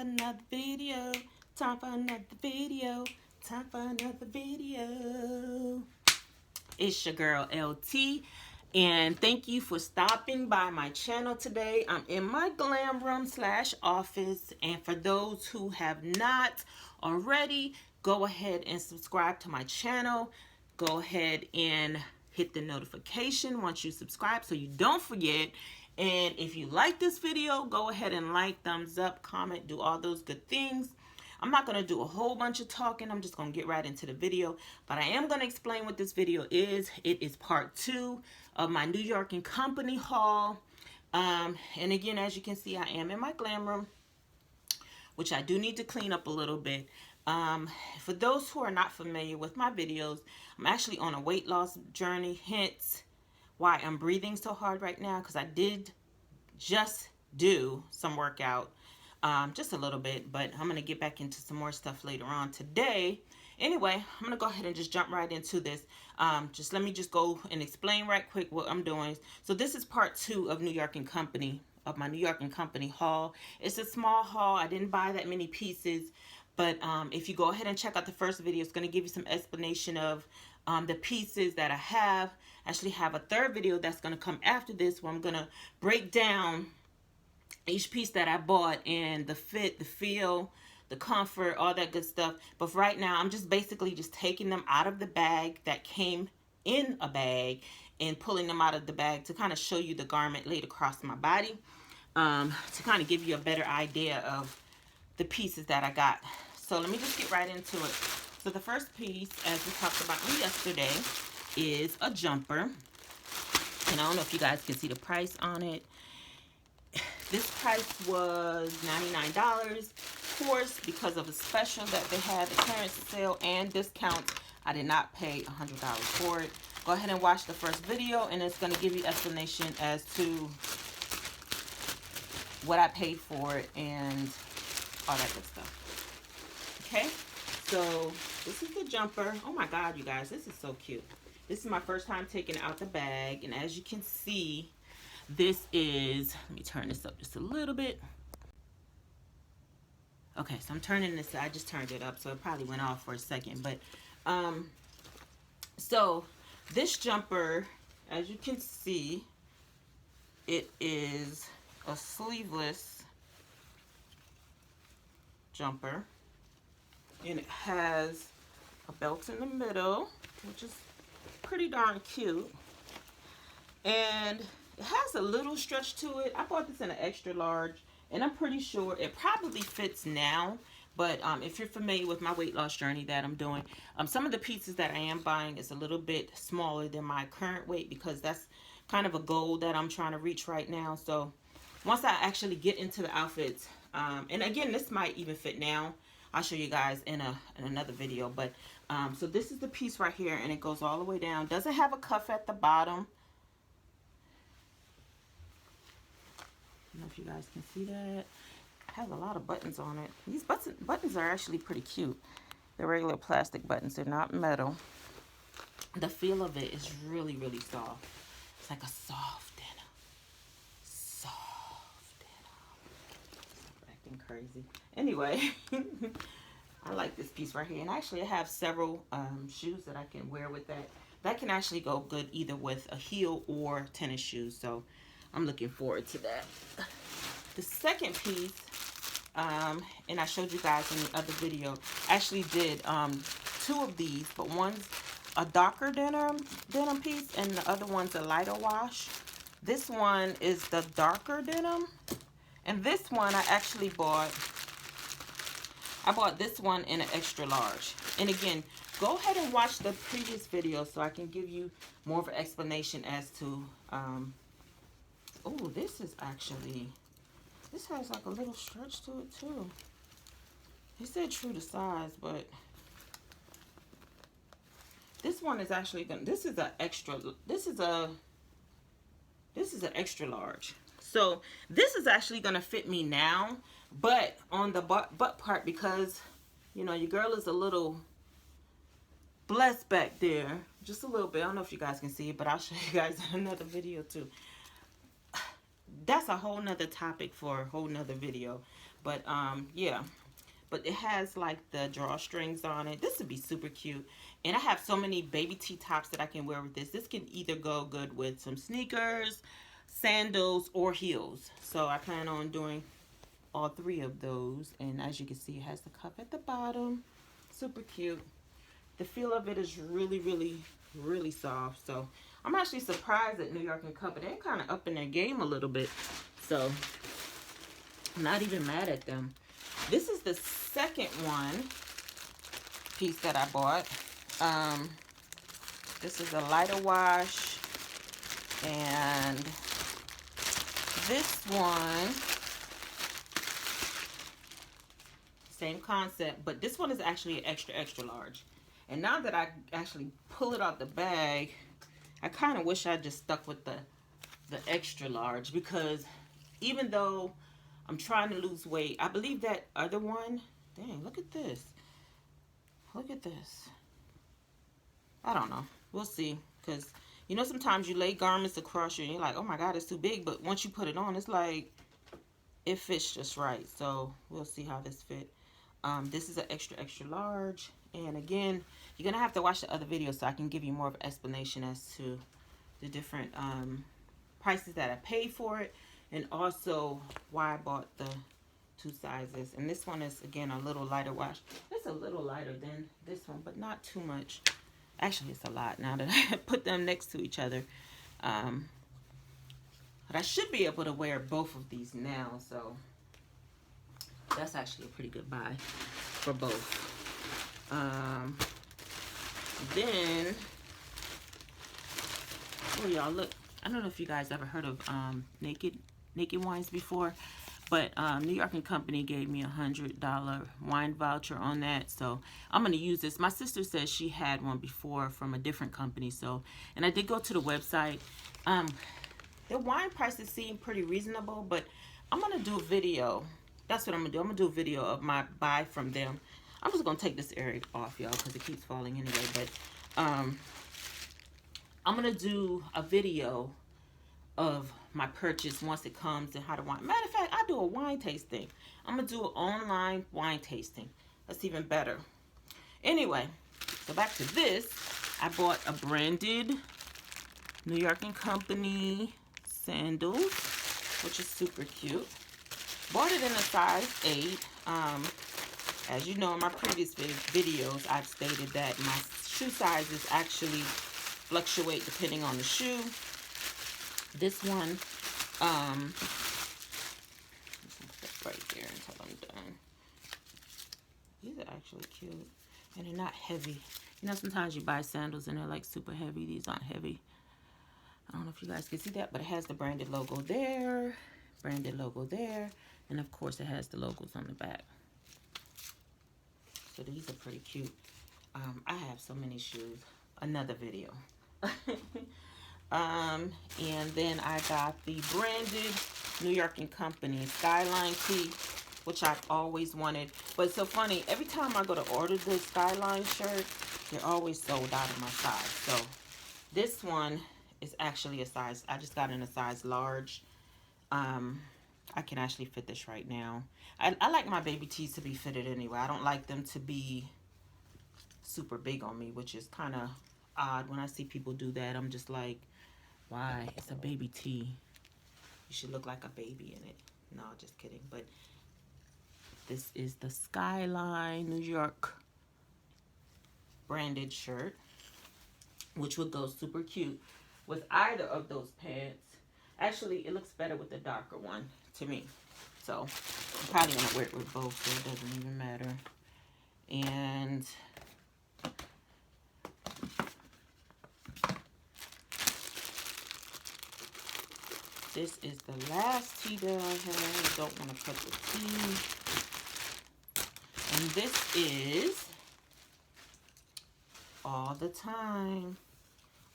another video. Time for another video. Time for another video. It's your girl LT, and thank you for stopping by my channel today. I'm in my glam room / office, and for those who have not already, go ahead and subscribe to my channel. Go ahead and hit the notification once you subscribe so you don't forget. And if you like this video, go ahead and like, thumbs up, comment, do all those good things. I'm not going to do a whole bunch of talking. I'm just going to get right into the video. But I am going to explain what this video is. It is part 2 of my New York & Company haul. And again, as you can see, I am in my glam room, which I do need to clean up a little bit. For those who are not familiar with my videos, I'm actually on a weight loss journey, hence why I'm breathing so hard right now, because I did just do some workout, just a little bit, but I'm going to get back into some more stuff later on today. Anyway, I'm going to go ahead and just jump right into this. Just let me just go and explain right quick what I'm doing. So this is part 2 of New York & Company, of my New York & Company haul. It's a small haul. I didn't buy that many pieces, but if you go ahead and check out the first video, it's going to give you some explanation of the pieces that I have. I actually have a third video that's going to come after this, where I'm going to break down each piece that I bought and the fit, the feel, the comfort, all that good stuff. But for right now, I'm just basically just taking them out of the bag that came in a bag and pulling them out of the bag to kind of show you the garment laid across my body, to kind of give you a better idea of the pieces that I got. So let me just get right into it. So the first piece, as we talked about yesterday, is a jumper. And I don't know if you guys can see the price on it. This price was $99. Of course, because of a special that they had, the clearance sale and discount, I did not pay $100 for it. Go ahead and watch the first video, and it's going to give you explanation as to what I paid for it and all that good stuff. Okay, so this is the jumper. Oh my God, you guys, this is so cute. This is my first time taking it out the bag, and as you can see, this is, let me turn this up just a little bit. Okay, so I'm turning this, I just turned it up, so it probably went off for a second, but so this jumper, as you can see, it is a sleeveless jumper, and it has a belt in the middle, which is pretty darn cute, and it has a little stretch to it. I bought this in an extra large, and I'm pretty sure it probably fits now, but if you're familiar with my weight loss journey that I'm doing, some of the pieces that I am buying is a little bit smaller than my current weight, because that's kind of a goal that I'm trying to reach right now. So once I actually get into the outfits, and again, this might even fit now. I'll show you guys in another video, but so this is the piece right here, and it goes all the way down. Doesn't have a cuff at the bottom. I don't know if you guys can see that. It has a lot of buttons on it. These buttons are actually pretty cute. They're regular plastic buttons. They're not metal. The feel of it is really, really soft. It's like a soft denim. Soft denim. Stop acting crazy. Anyway, I like this piece right here. And actually, I have several shoes that I can wear with that. That can actually go good either with a heel or tennis shoes. So I'm looking forward to that. The second piece, and I showed you guys in the other video, actually did 2 of these, but one's a darker denim piece, and the other one's a lighter wash. This one is the darker denim, and this one I actually bought. I bought this one in an extra large. And again, go ahead and watch the previous video so I can give you more of an explanation as to oh, this is actually, this has like a little stretch to it too. He said true to size, but this one is actually gonna, this is an extra large. So this is actually gonna fit me now, but on the butt part, because you know your girl is a little blessed back there, just a little bit. I don't know if you guys can see it, but I'll show you guys in another video too. That's a whole nother topic for a whole nother video. But yeah. But it has like the drawstrings on it. This would be super cute. And I have so many baby tee tops that I can wear with this. This can either go good with some sneakers, sandals, or heels. So I plan on doing all three of those. And as you can see, it has the cuff at the bottom. Super cute. The feel of it is really, really, really soft. So I'm actually surprised at New York & Company. They're kind of upping their game a little bit. So I'm not even mad at them. This is the second piece that I bought. This is a lighter wash, and this one, same concept, but this one is actually an extra, extra large. And now that I actually pull it out the bag, I kind of wish I just stuck with the extra large, because even though I'm trying to lose weight, I believe that other one, dang, look at this. Look at this. I don't know. We'll see. Because, you know, sometimes you lay garments across you and you're like, oh my God, it's too big. But once you put it on, it's like, it fits just right. So we'll see how this fit. This is an extra, extra large. And again, you're going to have to watch the other video so I can give you more of an explanation as to the different prices that I paid for it. And also why I bought the two sizes. And this one is, again, a little lighter wash. It's a little lighter than this one, but not too much. Actually, it's a lot now that I put them next to each other. But I should be able to wear both of these now. So that's actually a pretty good buy for both. Then, oh y'all, look. I don't know if you guys ever heard of Naked Wines before, but New York & Company gave me $100 wine voucher on that, so I'm going to use this. My sister says she had one before from a different company, so, and I did go to the website. The wine prices seem pretty reasonable, but I'm going to do a video. That's what I'm going to do. I'm going to do a video of my buy from them. I'm just going to take this area off, y'all, because it keeps falling anyway, but I'm going to do a video of my purchase once it comes and how to wine. Matter of fact, I do a wine tasting. I'm going to do an online wine tasting. That's even better. Anyway, so back to this. I bought a branded New York & Company sandals, which is super cute. Bought it in a size 8. As you know, in my previous videos, I've stated that my shoe sizes actually fluctuate depending on the shoe. This one, right there until I'm done. These are actually cute, and they're not heavy. You know, sometimes you buy sandals and they're like super heavy. These aren't heavy. I don't know if you guys can see that, but it has the branded logo there, and of course it has the logos on the back. So these are pretty cute. I have so many shoes. Another video. And then I got the branded New York & Company Skyline tee, which I've always wanted. But it's so funny, every time I go to order the Skyline shirt, they're always sold out of my size. So this one is actually a size, I just got in a size large. I can actually fit this right now. I like my baby tees to be fitted anyway. I don't like them to be super big on me, which is kind of odd. When I see people do that, I'm just like, why? It's a baby tee. You should look like a baby in it. No, just kidding. But this is the Skyline New York branded shirt, which would go super cute with either of those pants. Actually, it looks better with the darker one to me. So I'm probably going to wear it with both, so it doesn't even matter. And this is the last tee that I have. I don't want to cut the tee. And this is All the Time.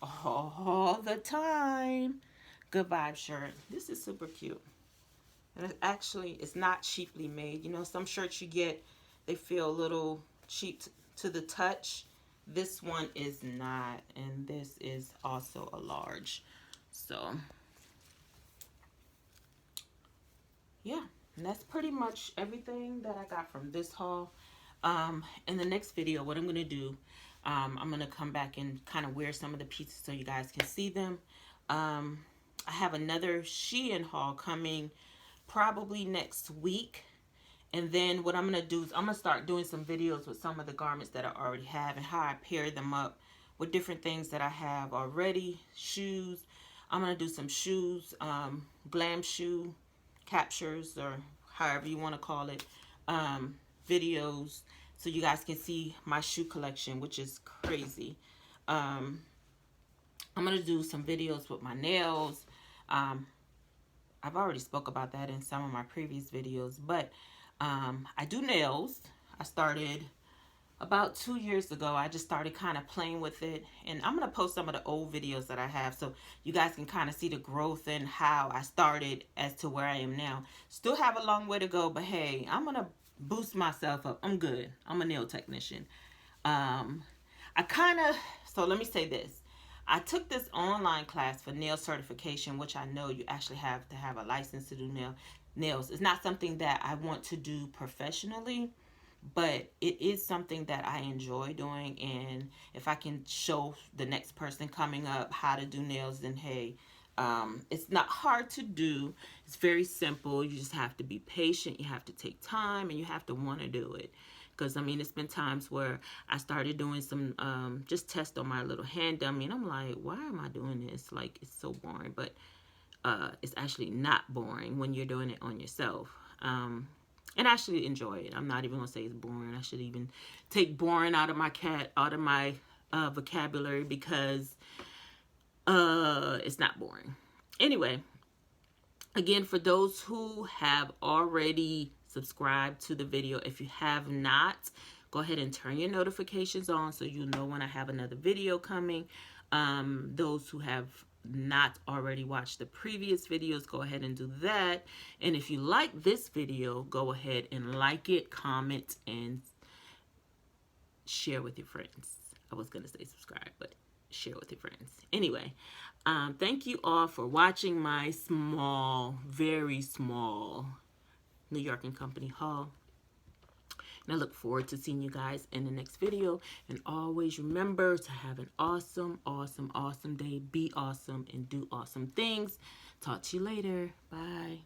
All the Time. Good Vibe shirt. This is super cute. And it's not cheaply made. You know, some shirts you get, they feel a little cheap to the touch. This one is not. And this is also a large. So, yeah. And that's pretty much everything that I got from this haul. In the next video, what I'm going to do, I'm going to come back and kind of wear some of the pieces so you guys can see them. I have another Shein haul coming probably next week. And then what I'm going to do is I'm going to start doing some videos with some of the garments that I already have and how I pair them up with different things that I have already. Shoes. I'm going to do some shoes, glam shoe captures, or however you want to call it, videos, so you guys can see my shoe collection, which is crazy. I'm going to do some videos with my nails. I've already spoke about that in some of my previous videos, but I do nails. I started about 2 years ago. I just started kind of playing with it, and I'm going to post some of the old videos that I have so you guys can kind of see the growth and how I started as to where I am now. Still have a long way to go, but hey, I'm going to boost myself up. I'm good. I'm a nail technician. So let me say this. I took this online class for nail certification, which I know you actually have to have a license to do nails. It's not something that I want to do professionally, but it is something that I enjoy doing. And if I can show the next person coming up how to do nails, then hey, it's not hard to do. It's very simple. You just have to be patient. You have to take time, and you have to want to do it. Because, I mean, it's been times where I started doing some, just test on my little hand dummy. And I'm like, why am I doing this? Like, it's so boring. But it's actually not boring when you're doing it on yourself. And I actually enjoy it. I'm not even going to say it's boring. I should even take boring out of my vocabulary, because it's not boring. Anyway, again, for those who have already subscribe to the video, if you have not, go ahead and turn your notifications on so you know when I have another video coming. Those who have not already watched the previous videos, go ahead and do that. And if you like this video, go ahead and like it, comment, and share with your friends. I was gonna say subscribe, but share with your friends. Anyway, thank you all for watching my small, very small New York & Company haul, and I look forward to seeing you guys in the next video. And always remember to have an awesome, awesome, awesome day. Be awesome and do awesome things. Talk to you later. Bye.